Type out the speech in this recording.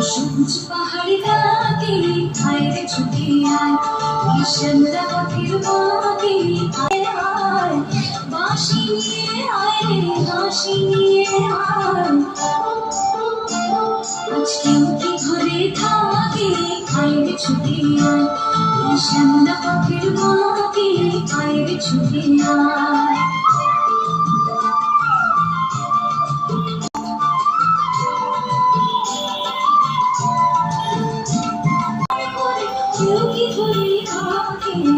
সবুজ পাহাড়ি ডাকে আয় ছুটে আয়, কিষানরা পথের বাঁকে আয় আয়, বাঁশি নিয়ে আয় রে হাসি নিয়ে আয়। আজ কেউ কি ঘরে থাকে আয় রে ছুটে আয়, কিষানরা পথের বাঁকে আয় রে ছুটে আয়।